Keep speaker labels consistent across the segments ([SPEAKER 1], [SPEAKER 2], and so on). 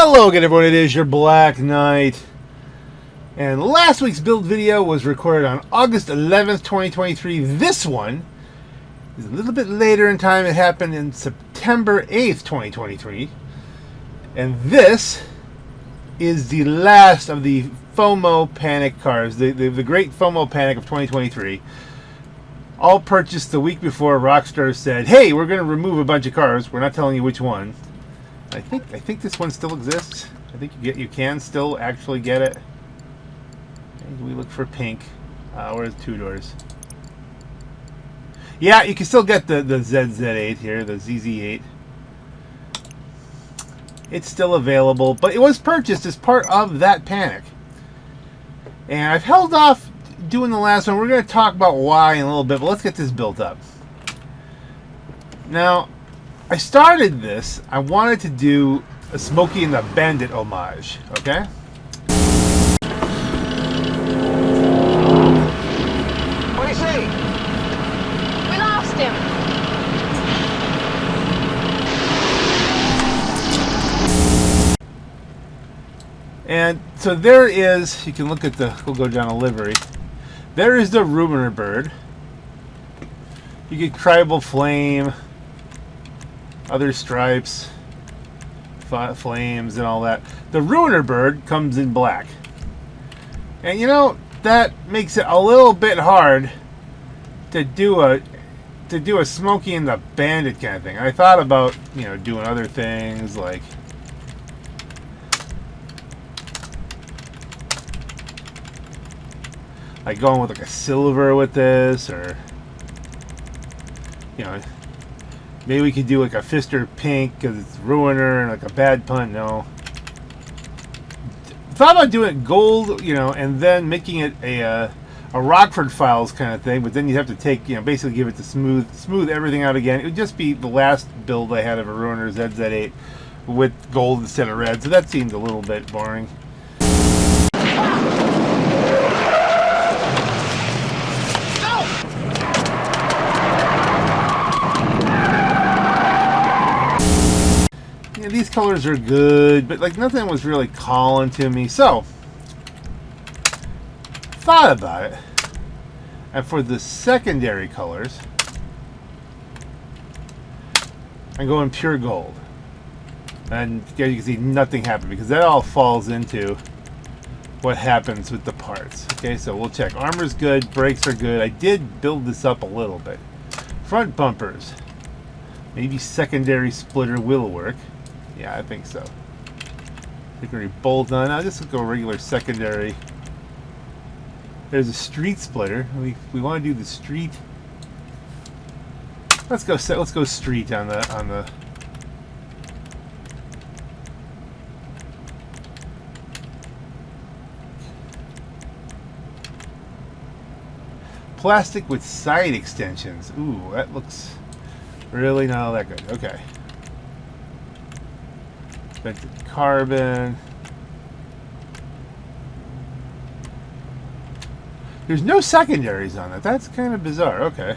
[SPEAKER 1] Hello again, everyone. It is your Black Knight. And last week's build video was recorded on August 11th, 2023. This one is a little bit later in time. It happened in September 8th, 2023. And this is the last of the FOMO panic cars, the great FOMO panic of 2023. All purchased the week before Rockstar said, hey, we're going to remove a bunch of cars. We're not telling you which one. I think this one still exists. I think you can still actually get it. We look for pink. Where's two doors? Yeah, you can still get the ZZ8 here, the ZZ8. It's still available, but it was purchased as part of that panic. And I've held off doing the last one. We're going to talk about why in a little bit, but let's get this built up. Now, I started this. I wanted to do a Smokey and the Bandit homage, okay?
[SPEAKER 2] What do you say?
[SPEAKER 3] We lost him.
[SPEAKER 1] And so there is, you can look at the, we'll go down a livery. There is the Rumor Bird. You get Tribal Flame, other stripes, flames and all that. The Ruiner Bird comes in black. And you know, that makes it a little bit hard to do a Smokey and the Bandit kind of thing. I thought about, you know, doing other things like going with like a silver with this, or you know, maybe we could do like a Fister pink because it's Ruiner, and like a Bad Pun. No, thought about doing gold, you know, and then making it a Rockford Files kind of thing. But then you'd have to take, you know, basically give it to smooth everything out again. It would just be the last build I had of a Ruiner ZZ8 with gold instead of red. So that seemed a little bit boring. These colors are good, but like nothing was really calling to me, so thought about it. And for the secondary colors, I'm going pure gold. And you can see nothing happened because that all falls into what happens with the parts. Okay, so we'll check. Armor's good, brakes are good. I did build this up a little bit. Front bumpers, maybe secondary splitter will work. Yeah, I think so. I think we're going to bolt on. I'll just go regular secondary. There's a street splitter. We want to do the street. Let's go street on the plastic with side extensions. Ooh, that looks really not all that good. Okay. Vented carbon. There's no secondaries on that. That's kind of bizarre. Okay.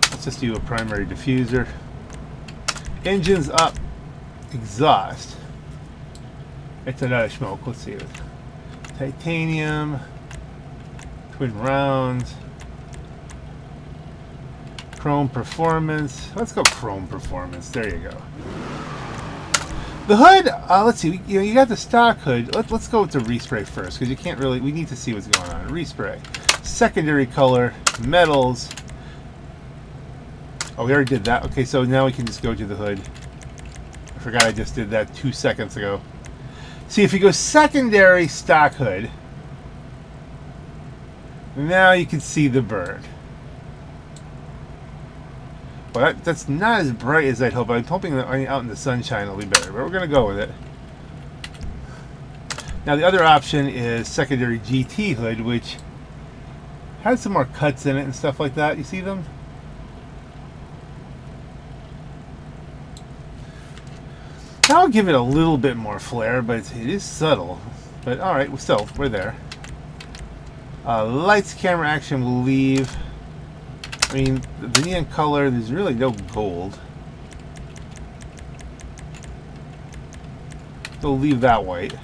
[SPEAKER 1] Let's just do a primary diffuser. Engines up. Exhaust. It's another smoke. Let's see it. Titanium. Twin rounds. Chrome performance. Let's go chrome performance. There you go. The hood, let's see, you got the stock hood. Let's go with the respray first, because you can't really, we need to see what's going on. Respray. Secondary color, metals. Oh, we already did that. Okay, so now we can just go to the hood. I forgot I just did that 2 seconds ago. See, if you go secondary stock hood, now you can see the bird. Well, that's not as bright as I'd hope. I'm hoping that out in the sunshine it'll be better, but we're going to go with it. Now, the other option is secondary GT hood, which has some more cuts in it and stuff like that. You see them? I'll give it a little bit more flair, but it is subtle. But all right, we're there. Lights, camera, action will leave. I mean, the neon color, there's really no gold. We'll leave that white.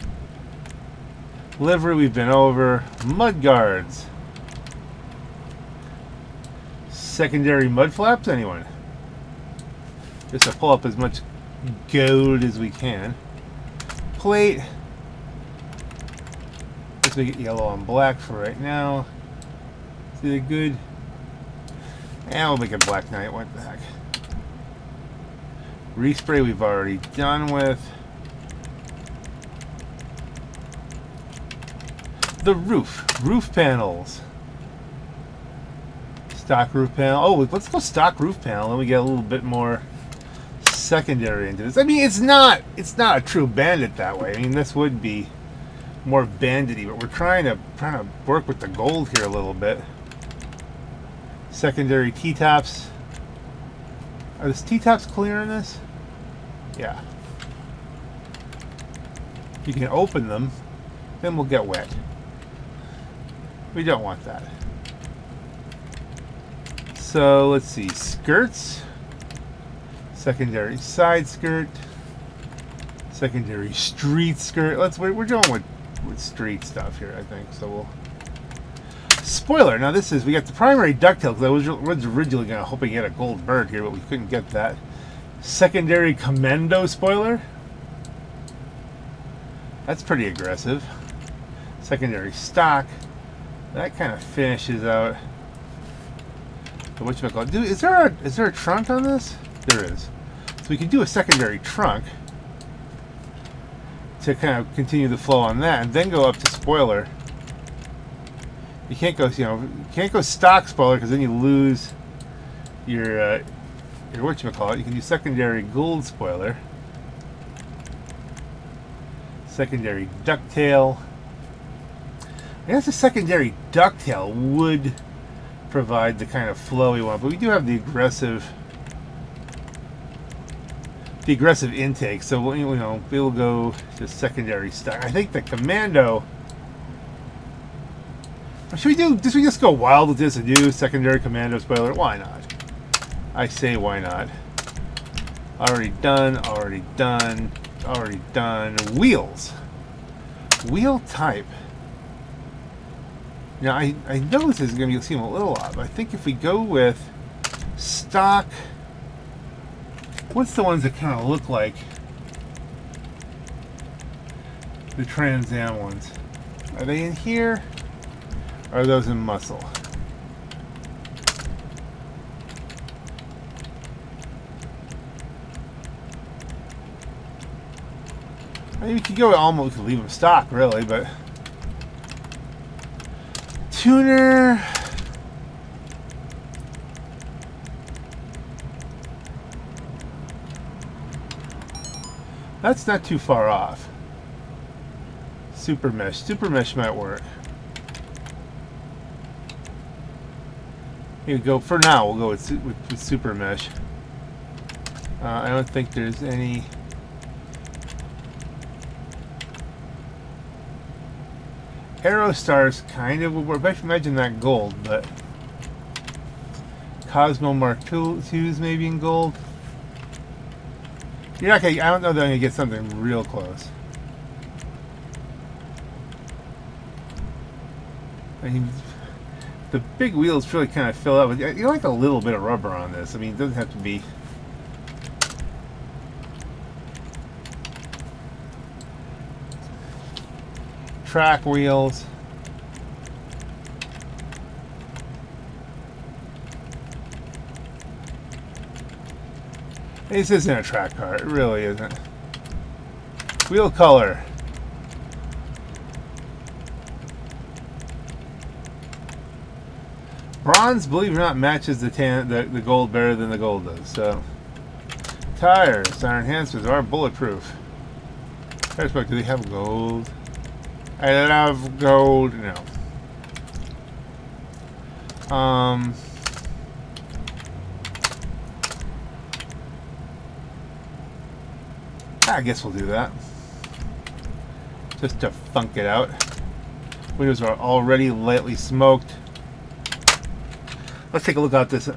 [SPEAKER 1] Livery we've been over. Mud guards. Secondary mud flaps, anyone? Just to pull up as much gold as we can. Plate. Let's make it yellow on black for right now. Is it good? And we'll make it black knight. What the heck? Respray we've already done with. The roof panels. Stock roof panel. Oh, let's go stock roof panel. Then we get a little bit more secondary into this. I mean, it's not a true bandit that way. I mean, this would be more bandity, but we're trying to work with the gold here a little bit. Secondary T-tops. Are the T-tops clear in this? Yeah. You can open them, then we'll get wet. We don't want that. So let's see, skirts, secondary side skirt, secondary street skirt. We're going with street stuff here, I think. So we'll spoiler. Now this is, we got the primary ducktail because I was originally going to hoping to get a gold bird here, but we couldn't get that. Secondary commando spoiler. That's pretty aggressive. Secondary stock. That kind of finishes out the whatchamacallit. Dude, is there a trunk on this? There is. So we could do a secondary trunk to kind of continue the flow on that, and then go up to spoiler. You can't go stock spoiler because then you lose your whatchamacallit. You can do secondary gold spoiler, secondary ducktail. I guess a secondary ducktail would provide the kind of flow we want, but we do have the aggressive intake, so we'll go to secondary stock. I think the commando. Should we just go wild with this and do secondary commando spoiler? Why not? I say why not. Already done. Wheels. Wheel type. Now, I know this is going to seem a little odd, but I think if we go with stock, what's the ones that kind of look like the Trans Am ones? Are they in here? Or are those in muscle? I mean, we could go almost leave them stock, really, but tuner. That's not too far off. Super mesh might work. Here we go. For now, we'll go with super mesh. I don't think there's any. Aerostar's kind of would work. I imagine that gold, but Cosmo Mark II's maybe in gold. You're not gonna. I don't know that I'm gonna get something real close. I mean, the big wheels really kind of fill out with. You like a little bit of rubber on this. I mean, it doesn't have to be. Track wheels. This isn't a track car. It really isn't. Wheel color. Bronze, believe it or not, matches the gold better than the gold does. So, tires, our enhancements are bulletproof. Tires, do they have gold? I love gold. No. I guess we'll do that. Just to funk it out. Windows are already lightly smoked. Let's take a look at this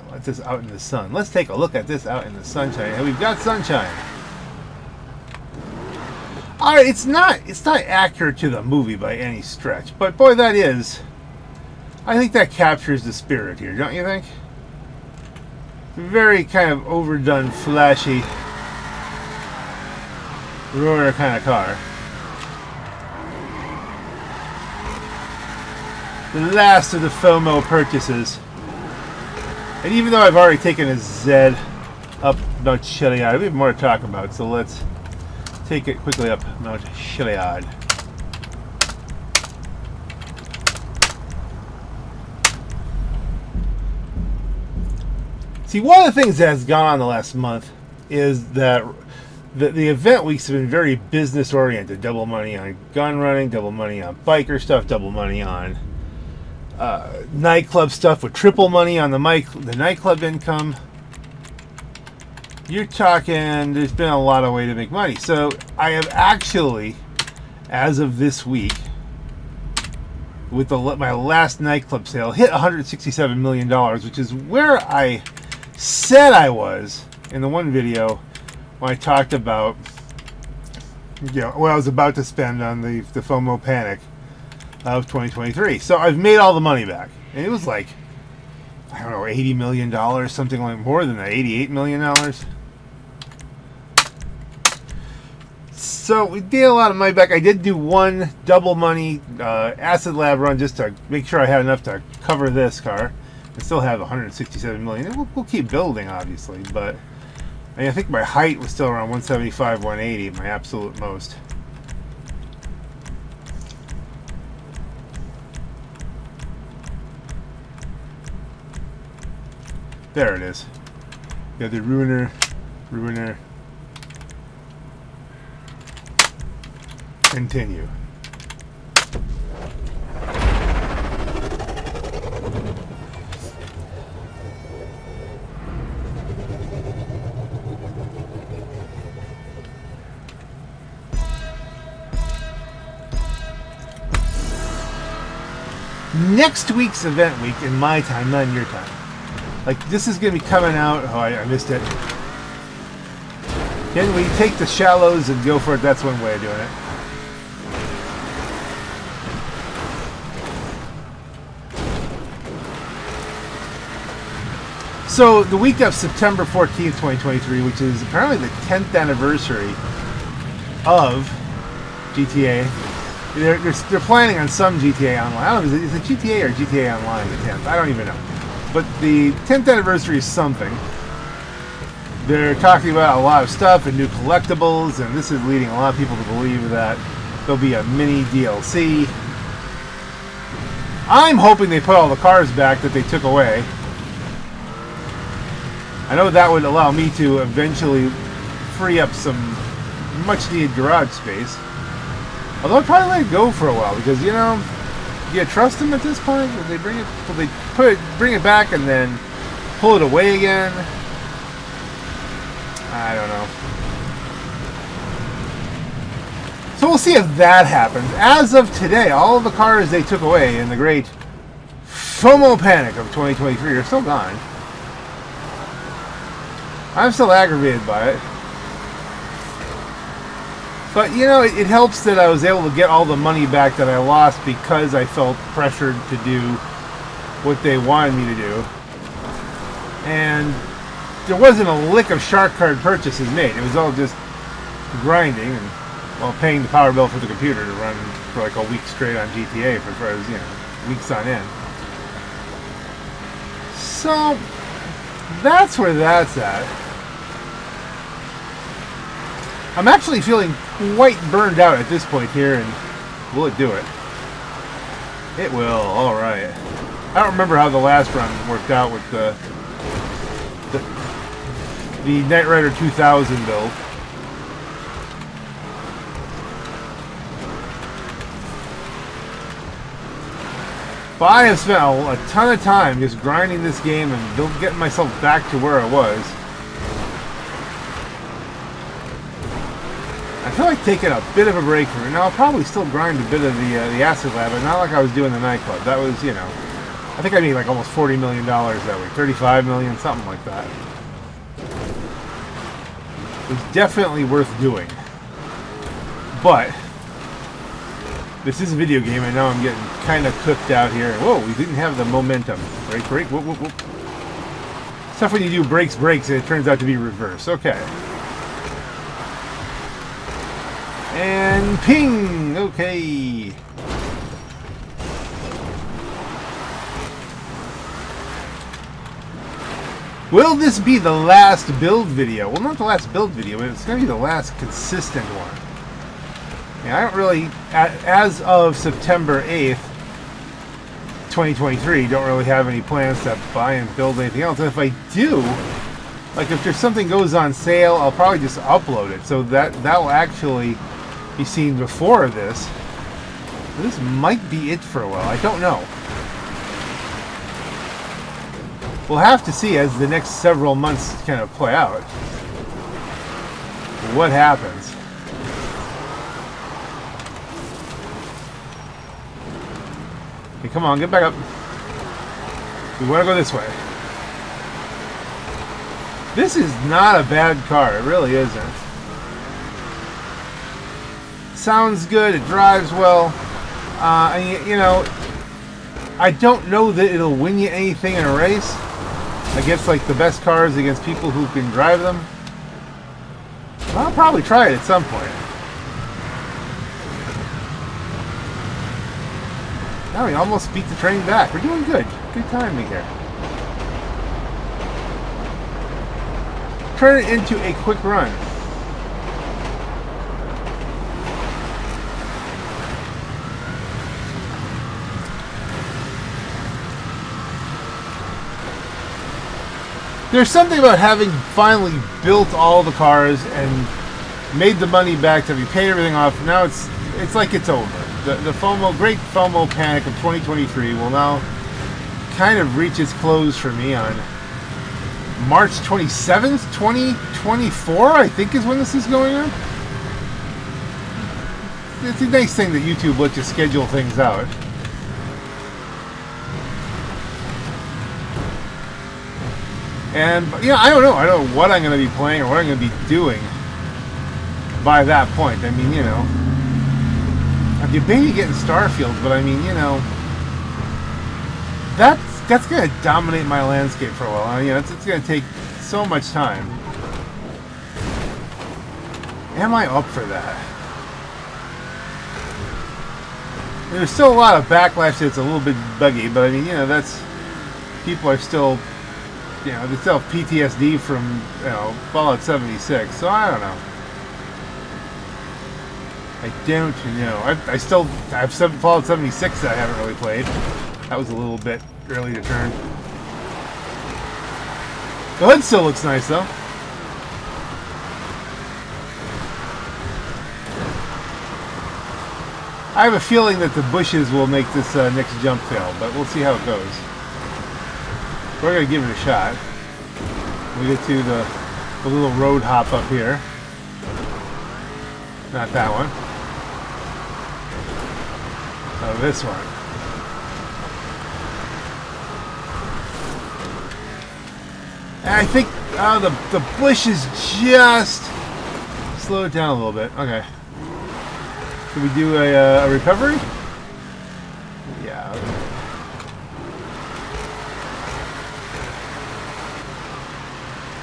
[SPEAKER 1] out in the sun. Let's take a look at this out in the sunshine. And we've got sunshine. It's not accurate to the movie by any stretch, but boy, that is. I think that captures the spirit here, don't you think? Very kind of overdone, flashy, ruiner kind of car. The last of the FOMO purchases. And even though I've already taken a Z up Mount Chiliad, we have more to talk about, so let's take it quickly up Mount Chiliad. See, one of the things that has gone on the last month is that the event weeks have been very business oriented. Double money on gun running, double money on biker stuff, double money on nightclub stuff with triple money on the nightclub income. You're talking, there's been a lot of way to make money. So I have actually, as of this week, with my last nightclub sale, hit $167 million, which is where I said I was in the one video when I talked about, you know, what I was about to spend on the FOMO panic of 2023. So I've made all the money back. And it was like, I don't know, $80 million, something like more than that, $88 million. So we did a lot of money back. I did do one double money acid lab run just to make sure I had enough to cover this car. I still have 167 million. And we'll keep building, obviously, but I think my height was still around 175, 180, my absolute most. There it is. You have the ruiner. Continue. Next week's event week in my time, not in your time. Like, this is going to be coming out. Oh, I missed it. Can we take the shallows and go for it? That's one way of doing it. So, the week of September 14th, 2023, which is apparently the 10th anniversary of GTA. They're planning on some GTA Online. I don't know, is it GTA or GTA Online the 10th? I don't even know. But the 10th anniversary is something. They're talking about a lot of stuff and new collectibles, and this is leading a lot of people to believe that there'll be a mini DLC. I'm hoping they put all the cars back that they took away. I know that would allow me to eventually free up some much needed garage space. Although I'd probably let it go for a while, because, you know, do you trust them at this point? Will they bring it back and then pull it away again? I don't know. So we'll see if that happens. As of today, all of the cars they took away in the great FOMO panic of 2023 are still gone. I'm still aggravated by it. But, you know, it helps that I was able to get all the money back that I lost because I felt pressured to do what they wanted me to do. And there wasn't a lick of shark card purchases made. It was all just grinding and, well, paying the power bill for the computer to run for like a week straight on GTA for you know, weeks on end. So, that's where that's at. I'm actually feeling quite burned out at this point here, and will it do it? It will, alright. I don't remember how the last run worked out with the Knight Rider 2000 build. But I have spent a ton of time just grinding this game and getting myself back to where I was. I feel like taking a bit of a break from it. Now I'll probably still grind a bit of the acid lab, but not like I was doing the nightclub. That was, you know, I think I made like almost $40 million that week, 35 million, something like that. It was definitely worth doing. But this is a video game, and now I'm getting kind of cooked out here. Whoa, we didn't have the momentum. Brake, brake, whoop, whoop, whoop. Stuff when you do brakes, brakes, and it turns out to be reverse. Okay. And ping! Okay. Will this be the last build video? Well, not the last build video, but it's going to be the last consistent one. Yeah, I don't really, as of September 8th, 2023, don't really have any plans to buy and build anything else. And if I do, like if there's something goes on sale, I'll probably just upload it. So that will actually be seen before this. This might be it for a while. I don't know. We'll have to see as the next several months kind of play out what happens. Okay, come on, get back up. We want to go this way. This is not a bad car. It really isn't. Sounds good. It drives well. And you know, I don't know that it'll win you anything in a race. I guess like the best cars against people who can drive them. I'll probably try it at some point. Now we almost beat the train back. We're doing good. Good timing here. Turn it into a quick run. There's something about having finally built all the cars and made the money back that we paid everything off. Now it's like it's over. The FOMO, great FOMO panic of 2023 will now kind of reach its close for me on March 27th, 2024, I think is when this is going on. It's a nice thing that YouTube lets you schedule things out. And, you know, I don't know what I'm going to be playing or what I'm going to be doing by that point. I mean, you know, I've debated getting Starfield, but I mean, you know, that's going to dominate my landscape for a while. I mean, you know, it's going to take so much time. Am I up for that? There's still a lot of backlash that's a little bit buggy, but I mean, you know, that's, people are still, you know, they still have PTSD from, you know, Fallout 76, so I don't know. I don't know. I still have Fallout 76 that I haven't really played. That was a little bit early to turn. The hood still looks nice, though. I have a feeling that the bushes will make this next jump fail, but we'll see how it goes. We're going to give it a shot. We get to the little road hop up here. Not that one. Oh, this one. And I think the bushes just slow it down a little bit. Okay. Can we do a recovery? Yeah. Okay.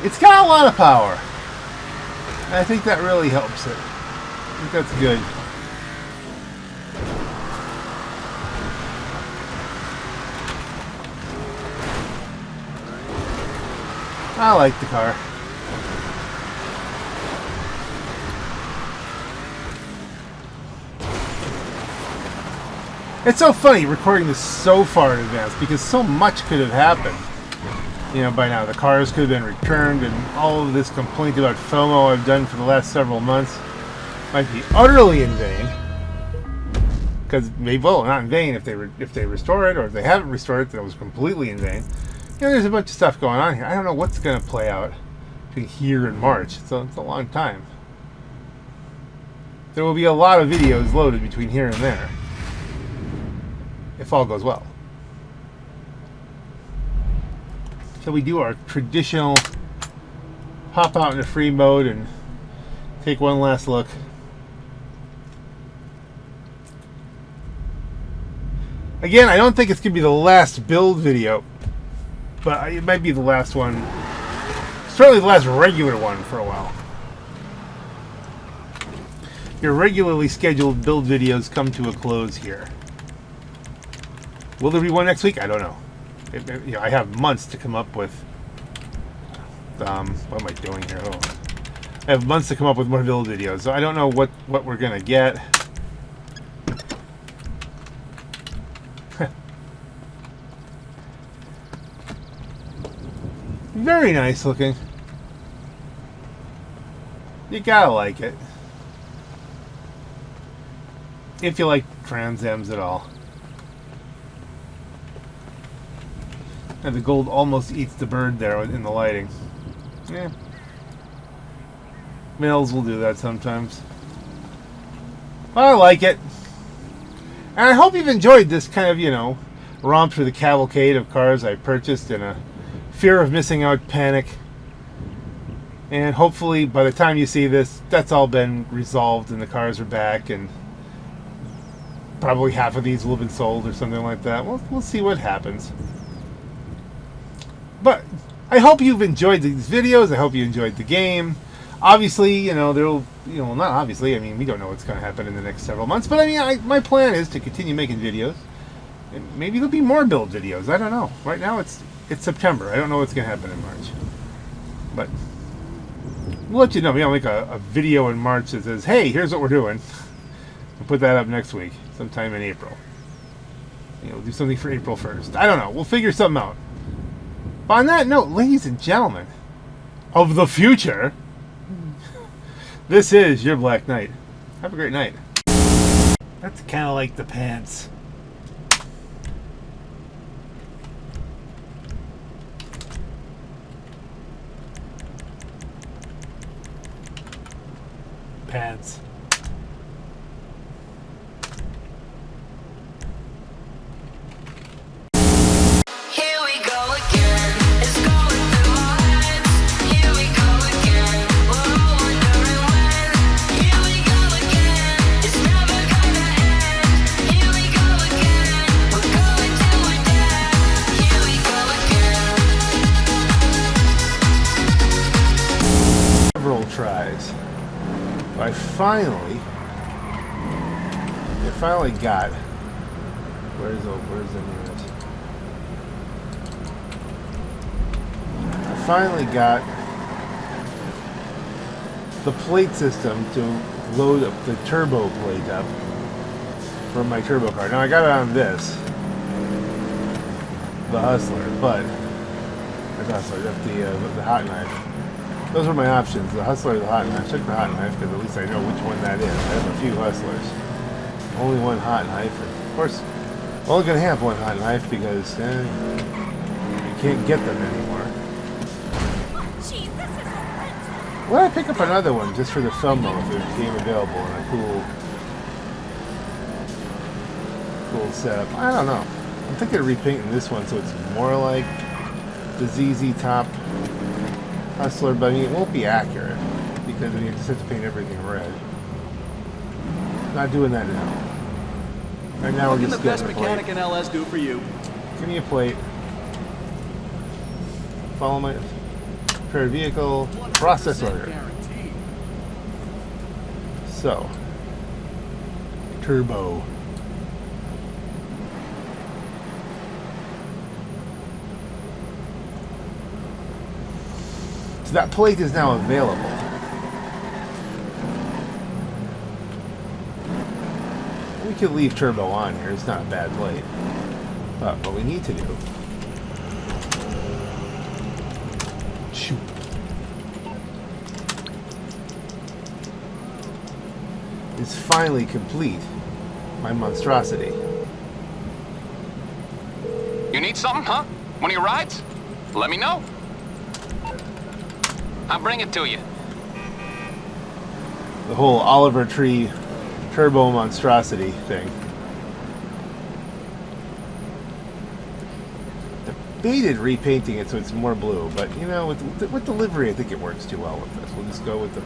[SPEAKER 1] It's got a lot of power. And I think that really helps it. I think that's good. I like the car. It's so funny recording this so far in advance because so much could have happened. You know, by now the cars could have been returned, and all of this complaint about FOMO I've done for the last several months might be utterly in vain. Because maybe, well, not in vain if they restore it, or if they haven't restored it, then it was completely in vain. You know, there's a bunch of stuff going on here. I don't know what's going to play out between here and March. It's a long time. There will be a lot of videos loaded between here and there, if all goes well. So we do our traditional hop out into free mode and take one last look. Again, I don't think it's going to be the last build video, but it might be the last one. Certainly the last regular one for a while. Your regularly scheduled build videos come to a close here. Will there be one next week? I don't know. I have months to come up with... what am I doing here? Hold on. I have months to come up with more build videos, so I don't know what we're going to get. Very nice looking. You gotta like it. If you like Trans Ams at all. And the gold almost eats the bird there in the lighting. Yeah. Males will do that sometimes. But I like it. And I hope you've enjoyed this kind of, romp through the cavalcade of cars I purchased in a fear of missing out panic. And hopefully by the time you see this, that's all been resolved and the cars are back and probably half of these will have been sold or something like that. We'll see what happens. But I hope you've enjoyed these videos. I hope you enjoyed the game. Obviously, there'll, not obviously, I mean, we don't know what's going to happen in the next several months, but I mean, my plan is to continue making videos. And maybe there'll be more build videos. I don't know. Right now it's September. I don't know what's going to happen in March. But we'll let you know. Maybe I'll make a video in March that says, hey, here's what we're doing. We'll put that up next week, sometime in April. We'll do something for April 1st. I don't know. We'll figure something out. But on that note, ladies and gentlemen of the future, this is your Black Knight. Have a great night. That's kind of like the pants. Pants. Tries. I finally got. Where's the unit? I finally got the plate system to load up the turbo plate up for my turbo car. Now I got it on this, the Hustler, but the Hot Knife. Those were my options, the Hustler or the Hot Knife. I took the Hot Knife because at least I know which one that is. I have a few Hustlers. Only one Hot Knife. And of course, I'm only going to have one Hot Knife because you can't get them anymore. Well, I pick up another one just for the FOMO if it became available in a cool setup. I don't know. I'm thinking of repainting this one so it's more like the ZZ Top Hustler, but I mean, it won't be accurate because you just have to paint everything red. Not doing that now. Right now we're just getting a plate. What can the best mechanic in LS do for you? Give me a plate. Follow my prepared vehicle process order. So, turbo. So that plate is now available. We could leave turbo on here. It's not a bad plate. But what we need to do is finally complete my MonstroCiti.
[SPEAKER 2] You need something, huh? One of your rides? Let me know. I'll bring it to you.
[SPEAKER 1] The whole Oliver Tree turbo MonstroCiti thing. Debated repainting it so it's more blue, but with the livery I think it works too well with this. We'll just go with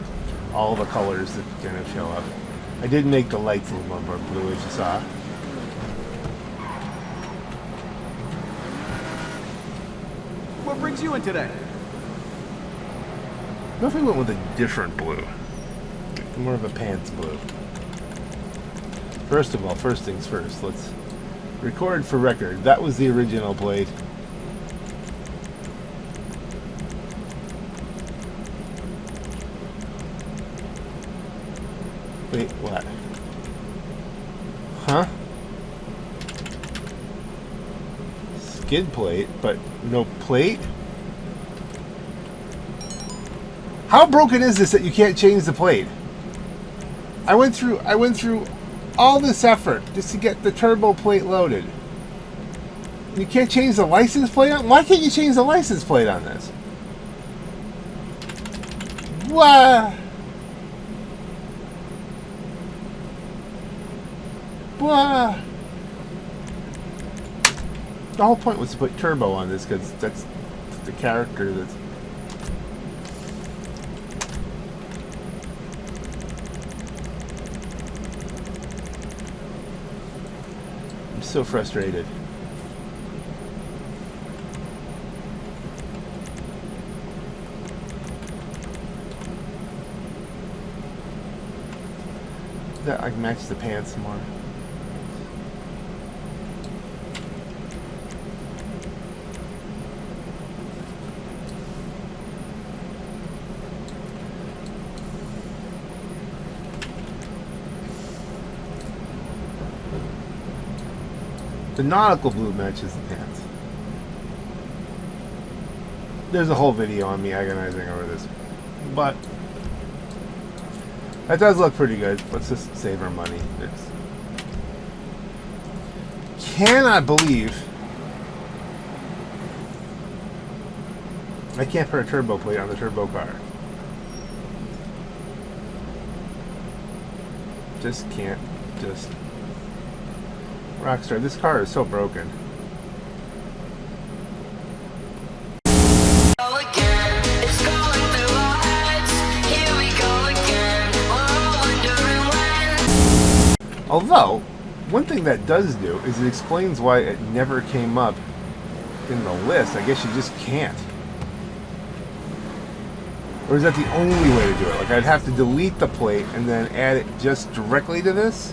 [SPEAKER 1] all the colors that kind of show up. I did make the lights a little more blue as you saw.
[SPEAKER 4] What brings you in today?
[SPEAKER 1] What if we went with a different blue? More of a pants blue. First of all, first things first, let's record for record. That was the original plate. Wait, what? Huh? Skid plate, but no plate? How broken is this that you can't change the plate? I went through all this effort just to get the turbo plate loaded. You can't change the license plate on? Why can't you change the license plate on this? What? What? The whole point was to put turbo on this because that's the character that's... I'm so frustrated. That I can match the pants more. The nautical blue matches the pants. There's a whole video on me agonizing over this, but that does look pretty good. Let's just save our money. Cannot believe I can't put a turbo plate on the turbo car. Just can't. Just Rockstar, this car is so broken. Although, one thing that does do is it explains why it never came up in the list. I guess you just can't. Or is that the only way to do it? Like, I'd have to delete the plate and then add it just directly to this?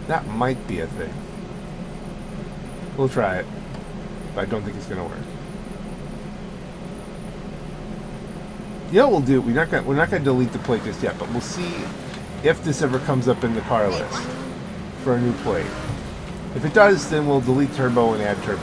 [SPEAKER 1] That might be a thing. We'll try it, but I don't think it's gonna work. You know what we'll do? We're not gonna delete the plate just yet, but we'll see if this ever comes up in the car list for a new plate. If it does, then we'll delete turbo and add turbo.